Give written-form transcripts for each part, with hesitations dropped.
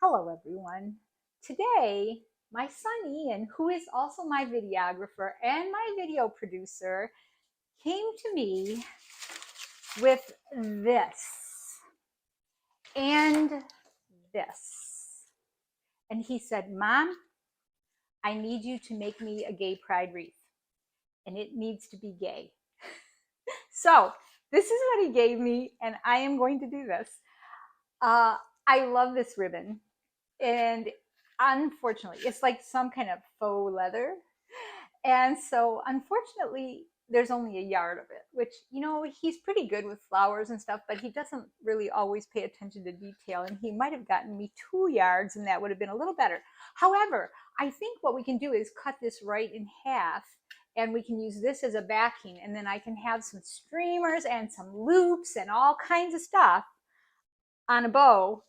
Hello everyone. Today, my son Ian, who is also my videographer and my video producer, came to me with this and this. And he said, Mom, I need you to make me a gay pride wreath. And it needs to be gay. So this is what he gave me, and I am going to do this. I love this ribbon. And unfortunately, it's like some kind of faux leather. And so, unfortunately, there's only a yard of it, which, he's pretty good with flowers and stuff, but he doesn't really always pay attention to detail. And he might have gotten me 2 yards, and that would have been a little better. However, I think what we can do is cut this right in half, and we can use this as a backing. And then I can have some streamers and some loops and all kinds of stuff on a bow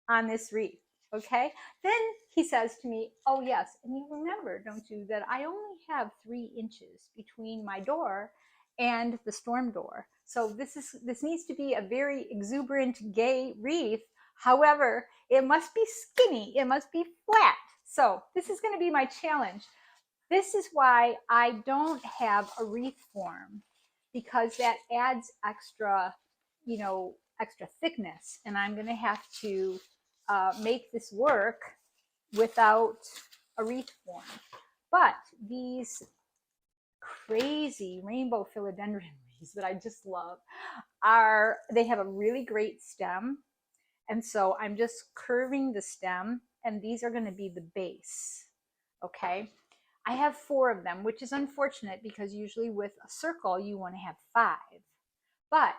on this wreath. Okay. Then he says to me, oh yes, and you remember, don't you, that I only have 3 inches between my door and the storm door. So this needs to be a very exuberant gay wreath. However, it must be skinny, it must be flat. So this is going to be my challenge. This is why I don't have a wreath form, because that adds extra, extra thickness, and I'm going to have to make this work without a wreath form. But these crazy rainbow philodendron wreaths that I just love they have a really great stem. And so I'm just curving the stem, and these are going to be the base. Okay. I have 4 of them, which is unfortunate because usually with a circle, you want to have 5. But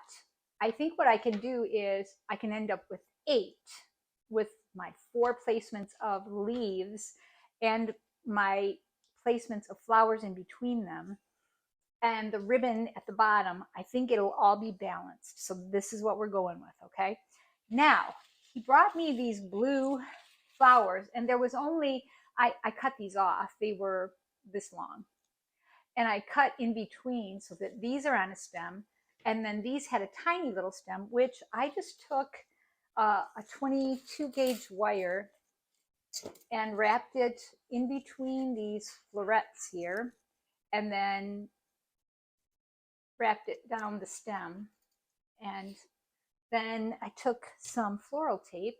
I think what I can do is I can end up with 8 with my 4 placements of leaves and my placements of flowers in between them. And the ribbon at the bottom, I think it'll all be balanced. So this is what we're going with, okay? Now, he brought me these blue flowers, and there was only, I cut these off. They were this long. And I cut in between so that these are on a stem. And then these had a tiny little stem, which I just took a 22 gauge wire and wrapped it in between these florets here, and then wrapped it down the stem. And then I took some floral tape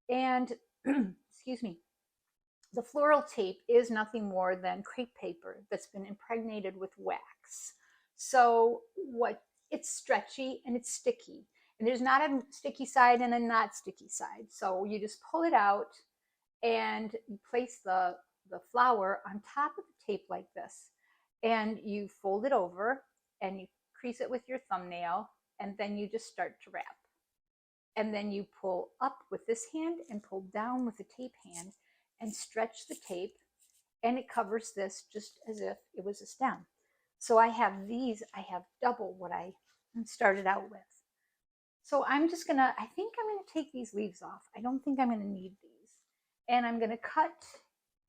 and excuse me, the floral tape is nothing more than crepe paper that's been impregnated with wax. So it's stretchy and it's sticky. And there's not a sticky side and a not sticky side. So you just pull it out and you place the flower on top of the tape like this. And you fold it over and you crease it with your thumbnail, and then you just start to wrap. And then you pull up with this hand and pull down with the tape hand and stretch the tape, and it covers this just as if it was a stem. So I have these, I have double what I started out with. So I'm just gonna, I think I'm gonna take these leaves off. I don't think I'm gonna need these. And I'm gonna cut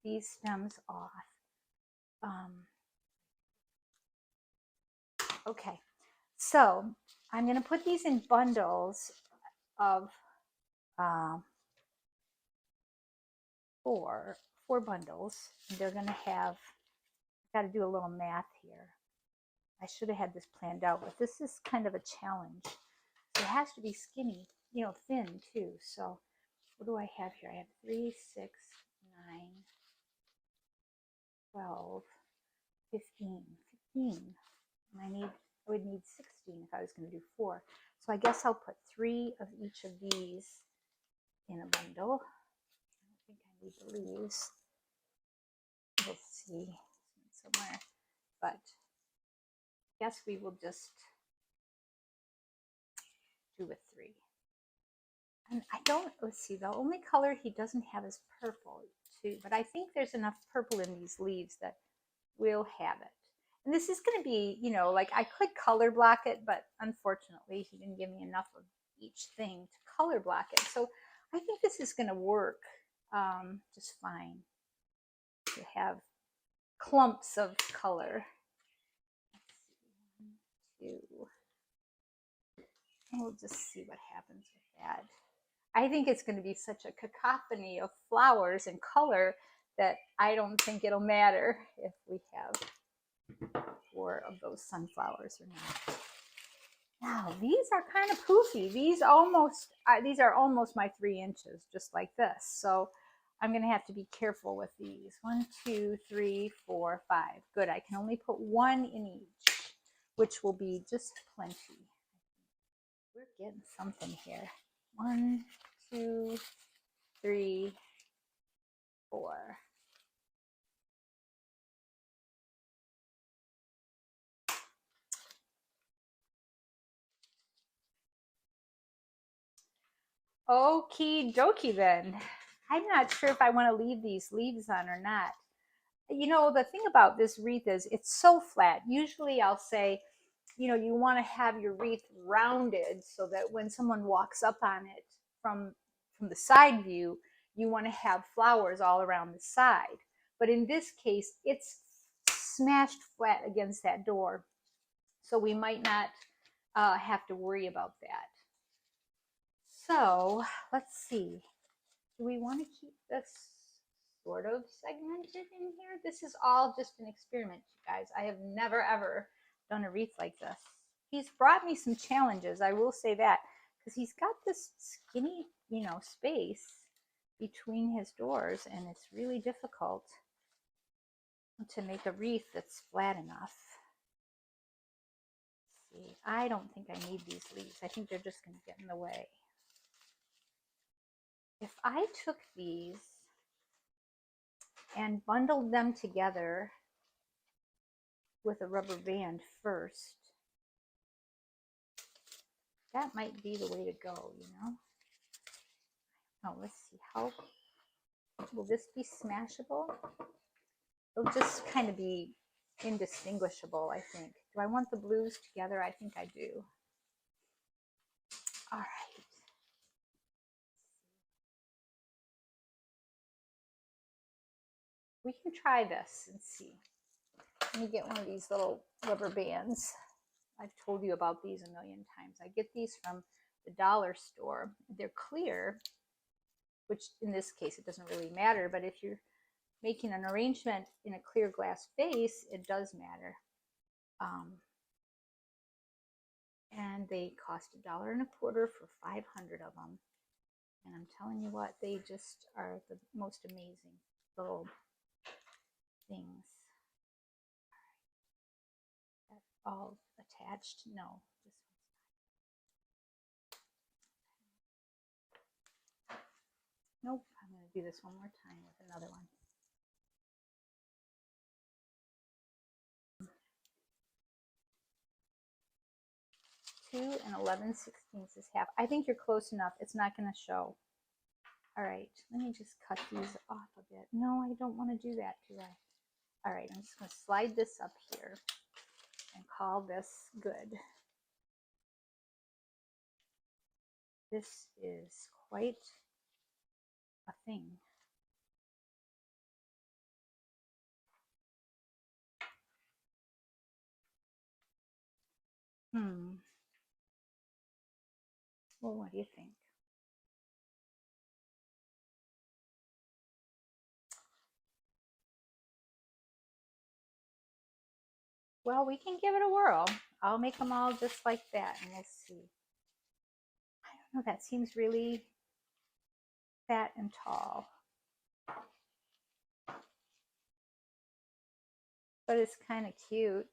these stems off. Okay, so I'm gonna put these in bundles of 4 bundles. They're gonna have, got to do a little math here. I should have had this planned out, but this is kind of a challenge. It has to be skinny, thin too. So what do I have here? I have 3, 6, 9, 12, 15. And I would need 16 if I was going to do 4. So I guess I'll put 3 of each of these in a bundle. I don't think I need the leaves. We'll see somewhere, but I guess we will just do a 3. And I don't, let's see, the only color he doesn't have is purple too, but I think there's enough purple in these leaves that we'll have it. And this is going to be, like I could color block it, but unfortunately he didn't give me enough of each thing to color block it. So I think this is going to work just fine to have clumps of color. Let's see, 1, 2. And we'll just see what happens with that. I think it's going to be such a cacophony of flowers and color that I don't think it'll matter if we have 4 of those sunflowers or not. Now these are kind of poofy. These are almost my 3 inches, just like this. So I'm going to have to be careful with these. 1, 2, 3, 4, 5. Good. I can only put 1 in each, which will be just plenty. We're getting something here. 1, 2, 3, 4. Okie dokie then. I'm not sure if I want to leave these leaves on or not. You know, the thing about this wreath is it's so flat. Usually I'll say, you know, you want to have your wreath rounded so that when someone walks up on it from the side view, you want to have flowers all around the side. But in this case, it's smashed flat against that door. So we might not have to worry about that. So let's see. Do we want to keep this sort of segmented in here? This is all just an experiment, you guys. I have never ever done a wreath like this. He's brought me some challenges, I will say that, because he's got this skinny, you know, space between his doors, and it's really difficult to make a wreath that's flat enough. Let's see, I don't think I need these leaves. I think they're just going to get in the way. If I took these and bundled them together with a rubber band first, that might be the way to go, you know? Oh, let's see, how will this be smashable? It'll just kind of be indistinguishable, I think. Do I want the blues together? I think I do. All right. We can try this and see. Let me get one of these little rubber bands. I've told you about these a million times. I get these from the dollar store. They're clear, which in this case it doesn't really matter, but if you're making an arrangement in a clear glass vase, it does matter. And they cost $1.25 for 500 of them. And I'm telling you what, they just are the most amazing little things. That's all attached? No, this one's not. Nope, I'm going to do this one more time with another one. Two and 11/16 is half. I think you're close enough. It's not going to show. All right, let me just cut these off a bit. No, I don't want to do that, do I? All right, I'm just going to slide this up here and call this good. This is quite a thing. Well, what do you think? Well, we can give it a whirl. I'll make them all just like that, and we'll see. I don't know, that seems really fat and tall. But it's kind of cute.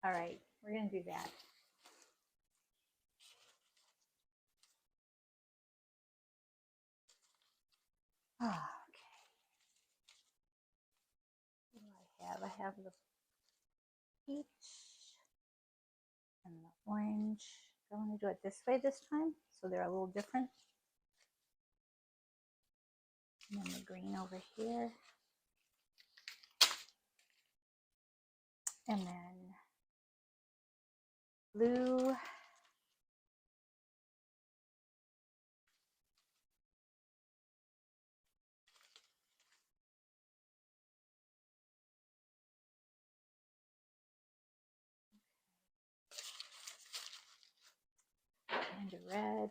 All right, we're going to do that. Oh, okay. What do I have? I have the peach and the orange. I want to do it this way this time, so they're a little different. And then the green over here. And then blue. a red.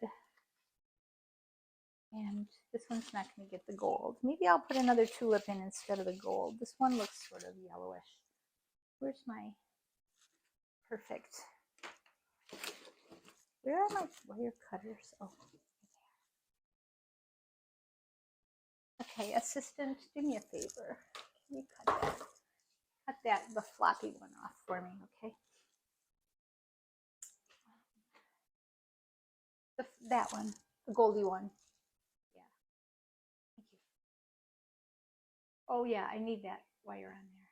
And this one's not going to get the gold. Maybe I'll put another tulip in instead of the gold. This one looks sort of yellowish. Where's my perfect? Where are my wire cutters? Oh. Okay, assistant, do me a favor. Can you cut the floppy one off for me, okay? That one, the goldy one. Yeah. Thank you. Oh yeah, I need that wire on there.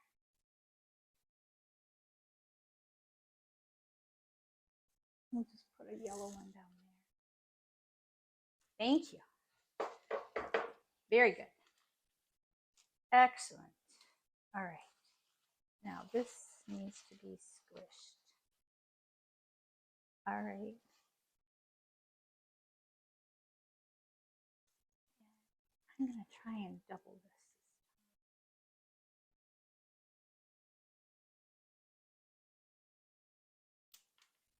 We'll just put a yellow one down there. Thank you. Very good. Excellent. All right. Now this needs to be squished. All right. I'm going to try and double this.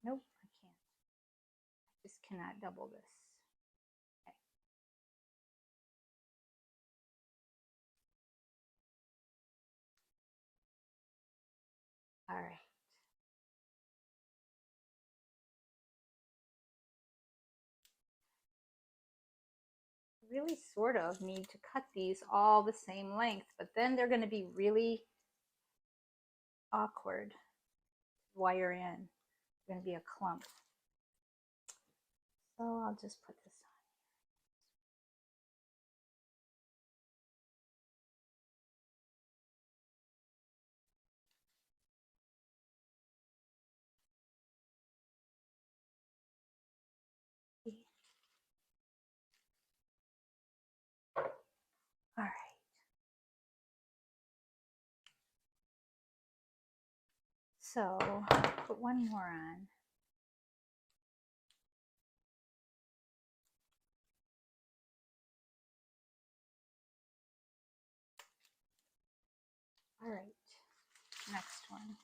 Nope, I can't. I just cannot double this. Okay. All right. Really sort of need to cut these all the same length, but then they're going to be really awkward. Wire in. It's going to be a clump. So I'll just put this on. All right. So put one more on. All right. Next one.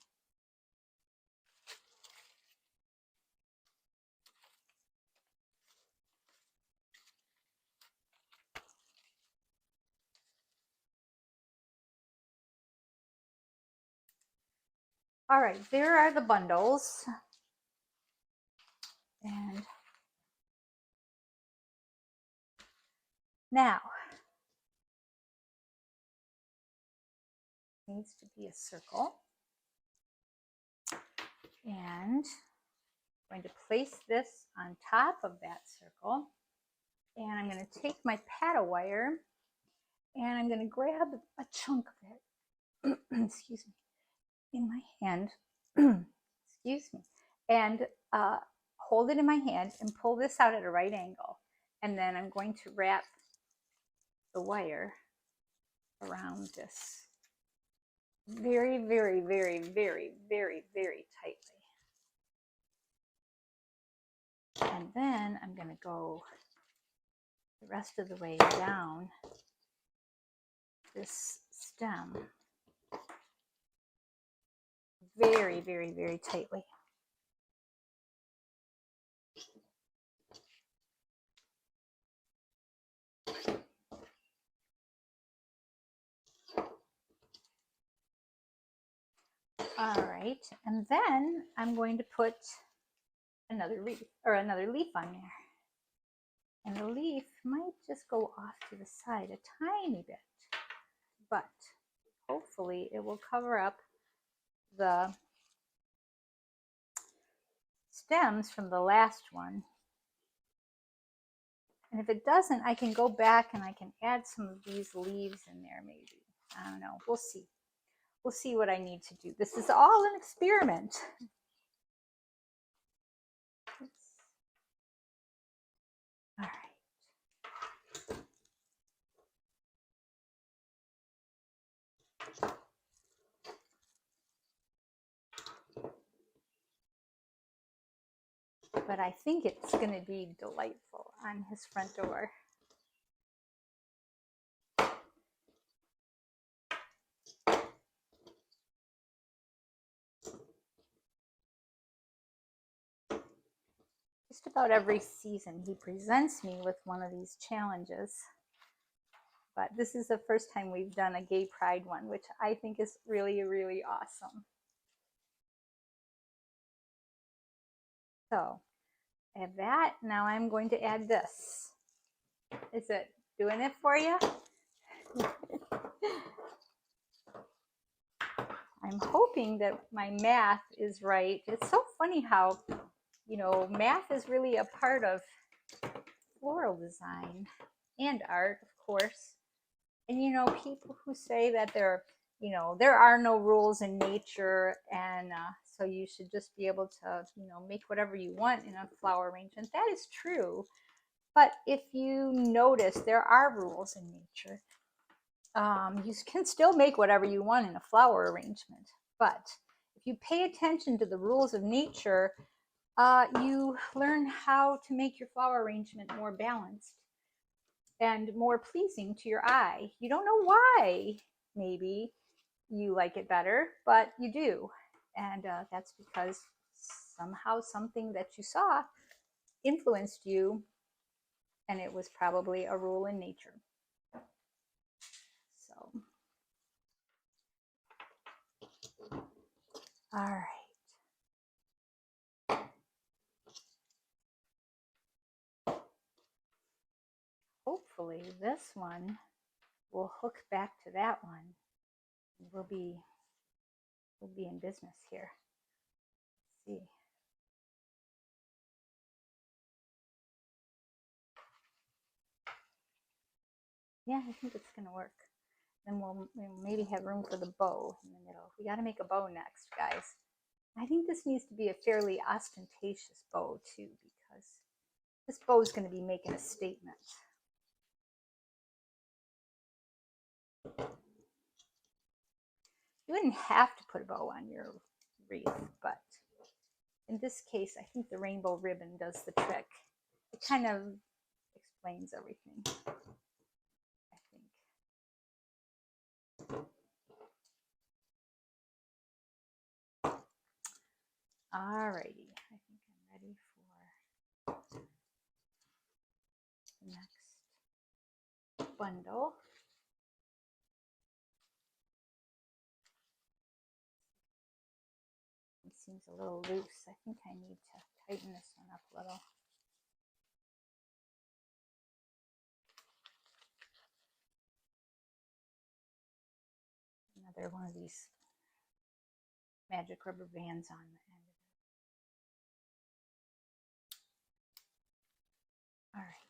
All right, there are the bundles. And now, needs to be a circle. And I'm going to place this on top of that circle. And I'm going to take my paddle wire and I'm going to grab a chunk of it, excuse me, in my hand, excuse me, and hold it in my hand and pull this out at a right angle. And then I'm going to wrap the wire around this very, very, very, very, very, very tightly. And then I'm going to go the rest of the way down this stem very, very, very tightly. All right, and then I'm going to put another wreath or another leaf on there. And the leaf might just go off to the side a tiny bit, but hopefully it will cover up the stems from the last one. And if it doesn't, I can go back and I can add some of these leaves in there maybe. I don't know, we'll see. We'll see what I need to do. This is all an experiment. All right. But I think it's going to be delightful on his front door. Just about every season he presents me with one of these challenges. But this is the first time we've done a gay pride one, which I think is really, really awesome. So I have that. Now I'm going to add this. Is it doing it for you? I'm hoping that my math is right. It's so funny how, you know, math is really a part of floral design and art, of course. And, you know, people who say that you know, there are no rules in nature, and so you should just be able to, you know, make whatever you want in a flower arrangement. That is true. But if you notice, there are rules in nature. You can still make whatever you want in a flower arrangement. But if you pay attention to the rules of nature, you learn how to make your flower arrangement more balanced and more pleasing to your eye. You don't know why, maybe you like it better, but you do. And that's because somehow something that you saw influenced you, and it was probably a rule in nature. So, all right. Hopefully this one will hook back to that one. We'll be in business here. Let's see. Yeah, I think it's gonna work. Then we'll maybe have room for the bow in the middle. We got to make a bow next, guys. I think this needs to be a fairly ostentatious bow too, because this bow is going to be making a statement. You wouldn't have to put a bow on your wreath, but in this case, I think the rainbow ribbon does the trick. It kind of explains everything, I think. Alrighty, I think I'm ready for the next bundle. It seems a little loose. I think I need to tighten this one up a little. Another one of these magic rubber bands on the end of it. All right.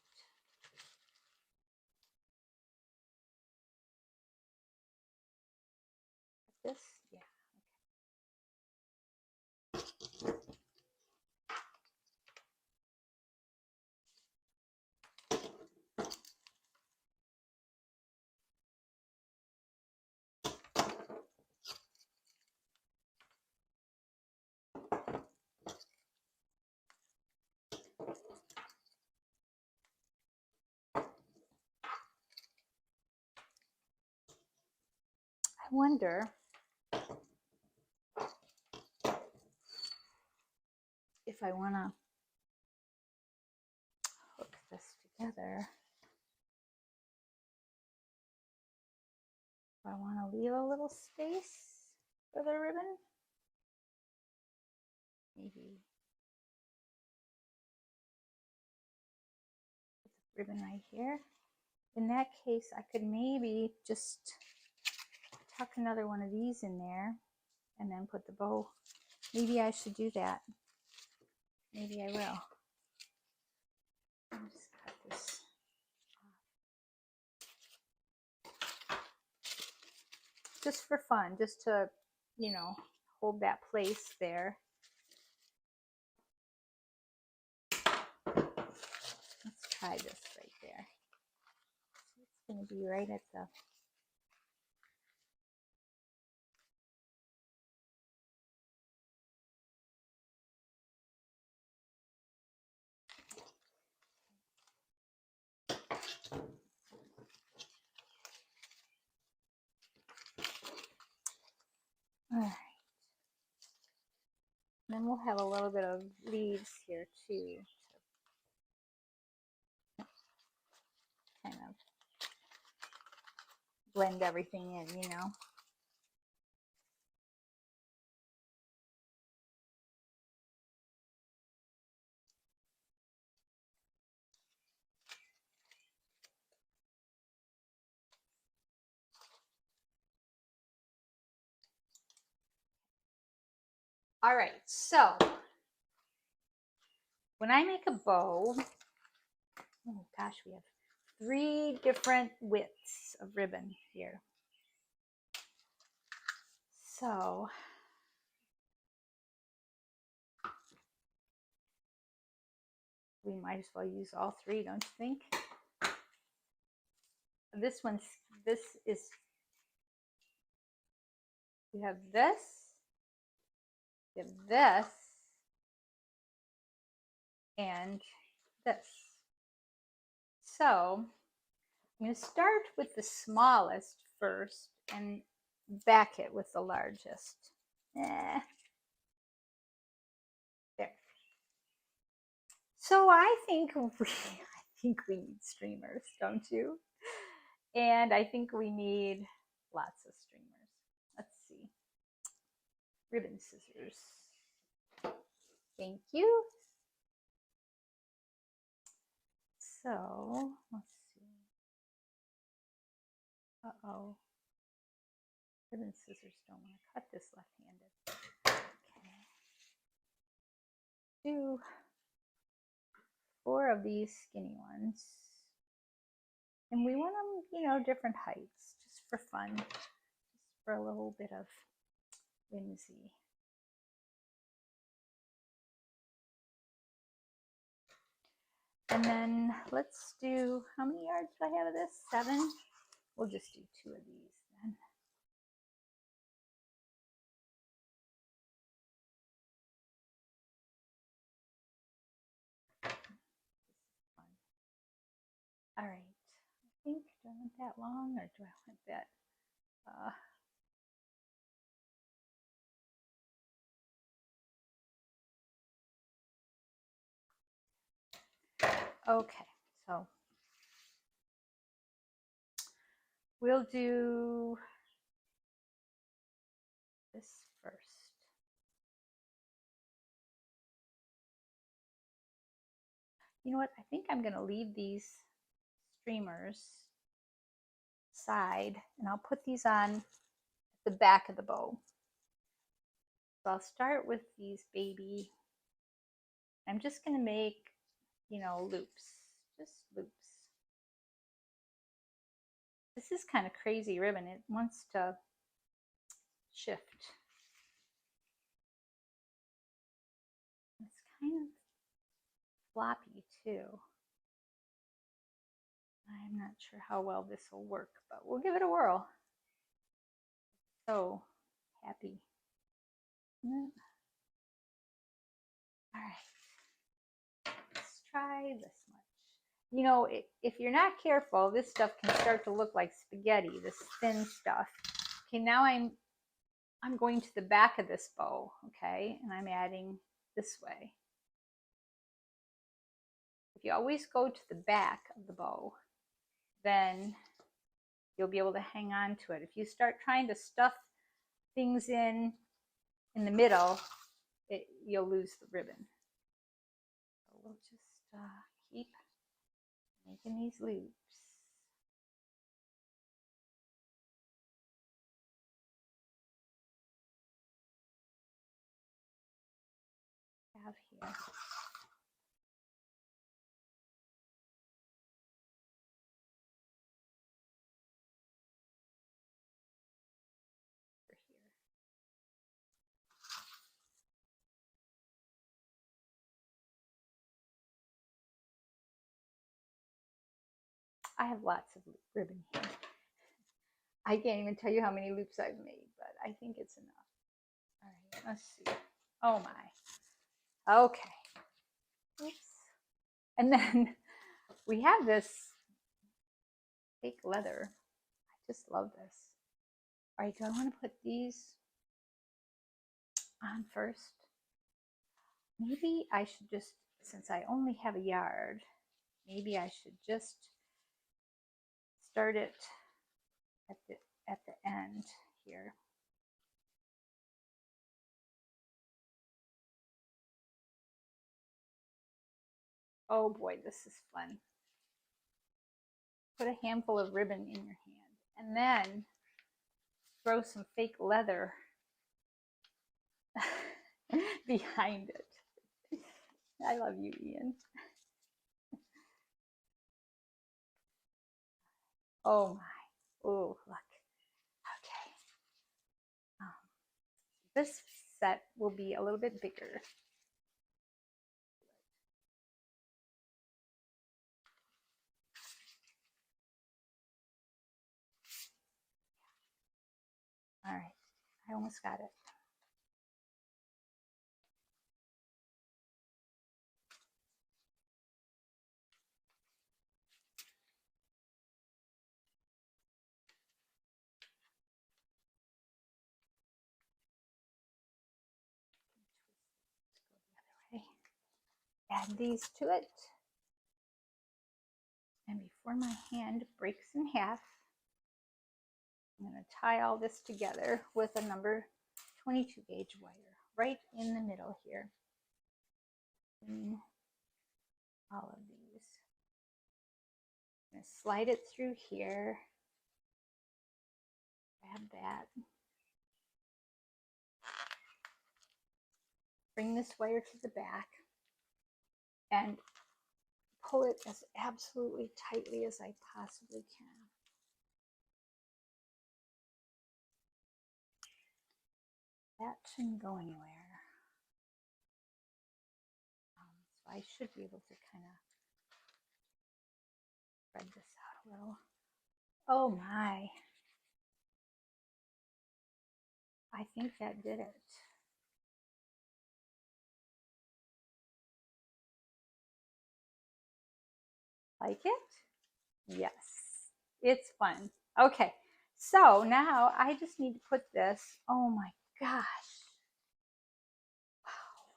This, yeah. I wonder if I want to hook this together. If I want to leave a little space for the ribbon. Maybe put the ribbon right here. In that case, I could maybe just tuck another one of these in there and then put the bow. Maybe I should do that. Maybe I will. I'll just cut this off. Just for fun, just to, you know, hold that place there. Let's try this right there. It's going to be right at the all right. Then we'll have a little bit of leaves here too kind of blend everything in, you know. All right, so when I make a bow, oh gosh, we have 3 different widths of ribbon here. So we might as well use all 3, don't you think? This is, we have this, and this. So I'm going to start with the smallest first and back it with the largest. There. So I think we need streamers, don't you? And I think we need lots of streamers. Let's see. Ribbon scissors. Thank you. So let's see. Uh-oh. Ribbon scissors don't want to cut this left-handed. Okay. Do 4 of these skinny ones. And we want them, you know, different heights, just for fun, just for a little bit of whimsy. And then let's do, how many yards do I have of this? 7? We'll just do 2 of these then. All right, I think, do I want that long or do I want that? Okay, so we'll do this first. You know what? I think I'm going to leave these streamers side and I'll put these on the back of the bow. So I'll start with these baby. I'm just going to make, you know, loops, just loops. This is kind of crazy ribbon. It wants to shift. It's kind of floppy too. I'm not sure how well this will work, but we'll give it a whirl. So happy. All right, let's try this much. You know, if you're not careful, this stuff can start to look like spaghetti, this thin stuff. Okay, now I'm going to the back of this bow, okay, and I'm adding this way. If you always go to the back of the bow, then you'll be able to hang on to it. If you start trying to stuff things in the middle, you'll lose the ribbon. So we'll just keep making these loops. Have here. I have lots of ribbon here. I can't even tell you how many loops I've made, but I think it's enough. All right, let's see. Oh my. Okay. Oops. And then we have this fake leather. I just love this. All right, do I want to put these on first? Maybe I should just, since I only have a yard, maybe I should just start it at the end here. Oh boy, this is fun. Put a handful of ribbon in your hand and then throw some fake leather behind it. I love you, Ian. Oh my. Oh, look. Okay. This set will be a little bit bigger. All right. I almost got it. Add these to it. And before my hand breaks in half, I'm going to tie all this together with a number 22 gauge wire right in the middle here. And all of these. I'm going to slide it through here. Grab that. Bring this wire to the back and pull it as absolutely tightly as I possibly can. That shouldn't go anywhere. So I should be able to kind of spread this out a little. Oh my. I think that did it. Like it? Yes, it's fun. Okay, so now I just need to put this, oh my gosh. Wow.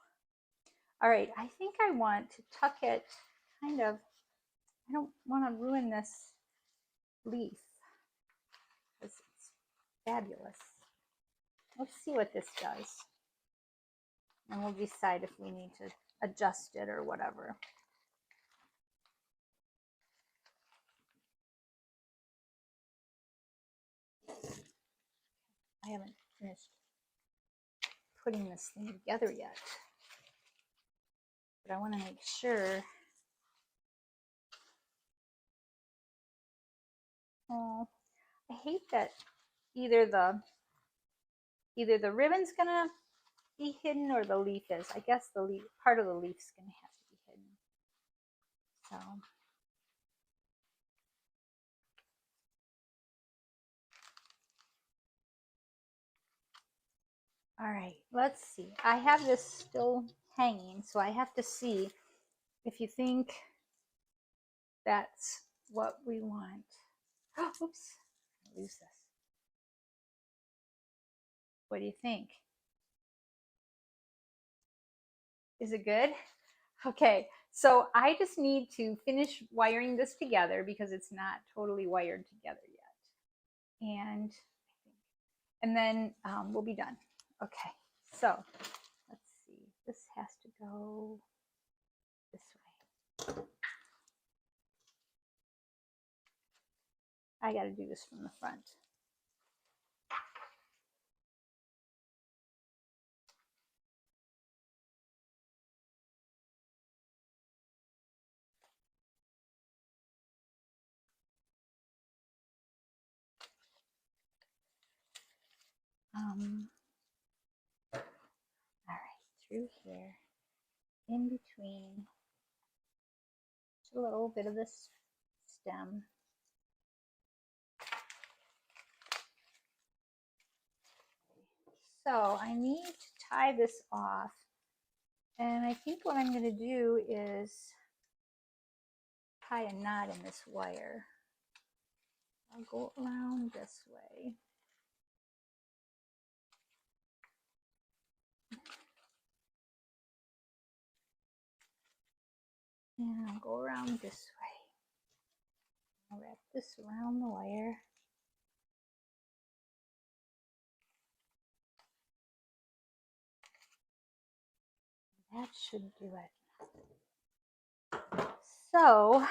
All right, I think I want to tuck it kind of, I don't want to ruin this leaf because it's fabulous. Let's see what this does. And we'll decide if we need to adjust it or whatever. I haven't finished putting this thing together yet, but I want to make sure. Oh, I hate that either the ribbon's gonna be hidden or the leaf is. I guess the leaf, part of the leaf's gonna have to be hidden. So. All right, let's see. I have this still hanging, so I have to see if you think that's what we want. Oh, oops, I lose this. What do you think? Is it good? Okay, so I just need to finish wiring this together because it's not totally wired together yet. And then we'll be done. Okay, so let's see. This has to go this way. I got to do this from the front. All right, through here, in between, just a little bit of this stem. So I need to tie this off, and I think what I'm going to do is tie a knot in this wire. I'll go around this way. And I'll go around this way. I'll wrap this around the wire. That should do it. So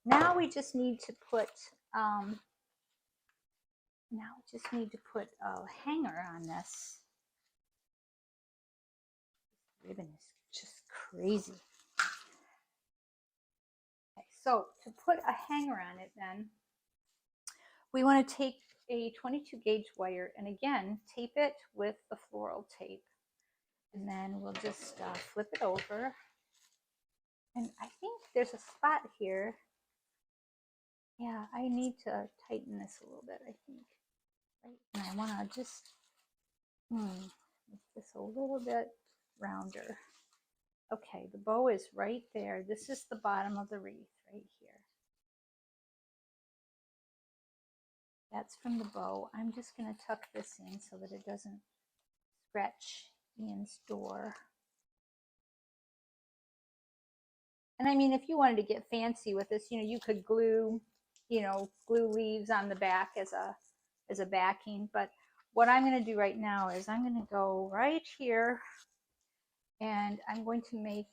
now we just need to put a hanger on this. Ribbon is just crazy. Okay, so to put a hanger on it, then we want to take a 22 gauge wire and again tape it with the floral tape, and then we'll just flip it over. And I think there's a spot here. Yeah, I need to tighten this a little bit, I think. Right, and I want to just make this a little bit rounder. Okay, the bow is right there. This is the bottom of the wreath right here. That's from the bow. I'm just going to tuck this in so that it doesn't scratch Ian's door. And I mean, if you wanted to get fancy with this, you could glue leaves on the back as a backing. But what I'm going to do right now is I'm going to go right here and I'm going to make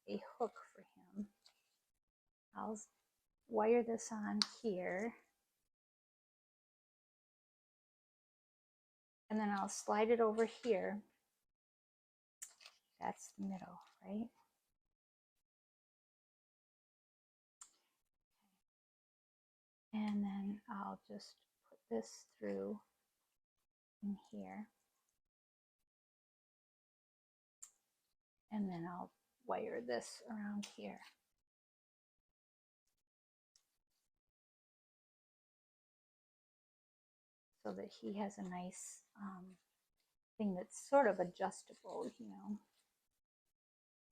a hook for him. I'll wire this on here. And then I'll slide it over here. That's the middle, right? And then I'll just put this through in here. And then I'll wire this around here. So that he has a nice thing that's sort of adjustable,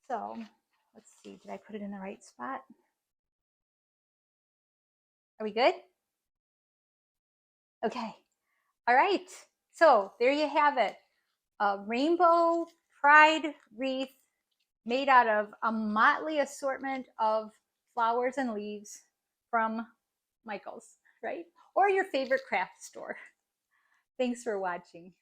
So let's see, did I put it in the right spot? Are we good? Okay. All right. So there you have it. A rainbow pride wreath made out of a motley assortment of flowers and leaves from Michael's, right? Or your favorite craft store. Thanks for watching.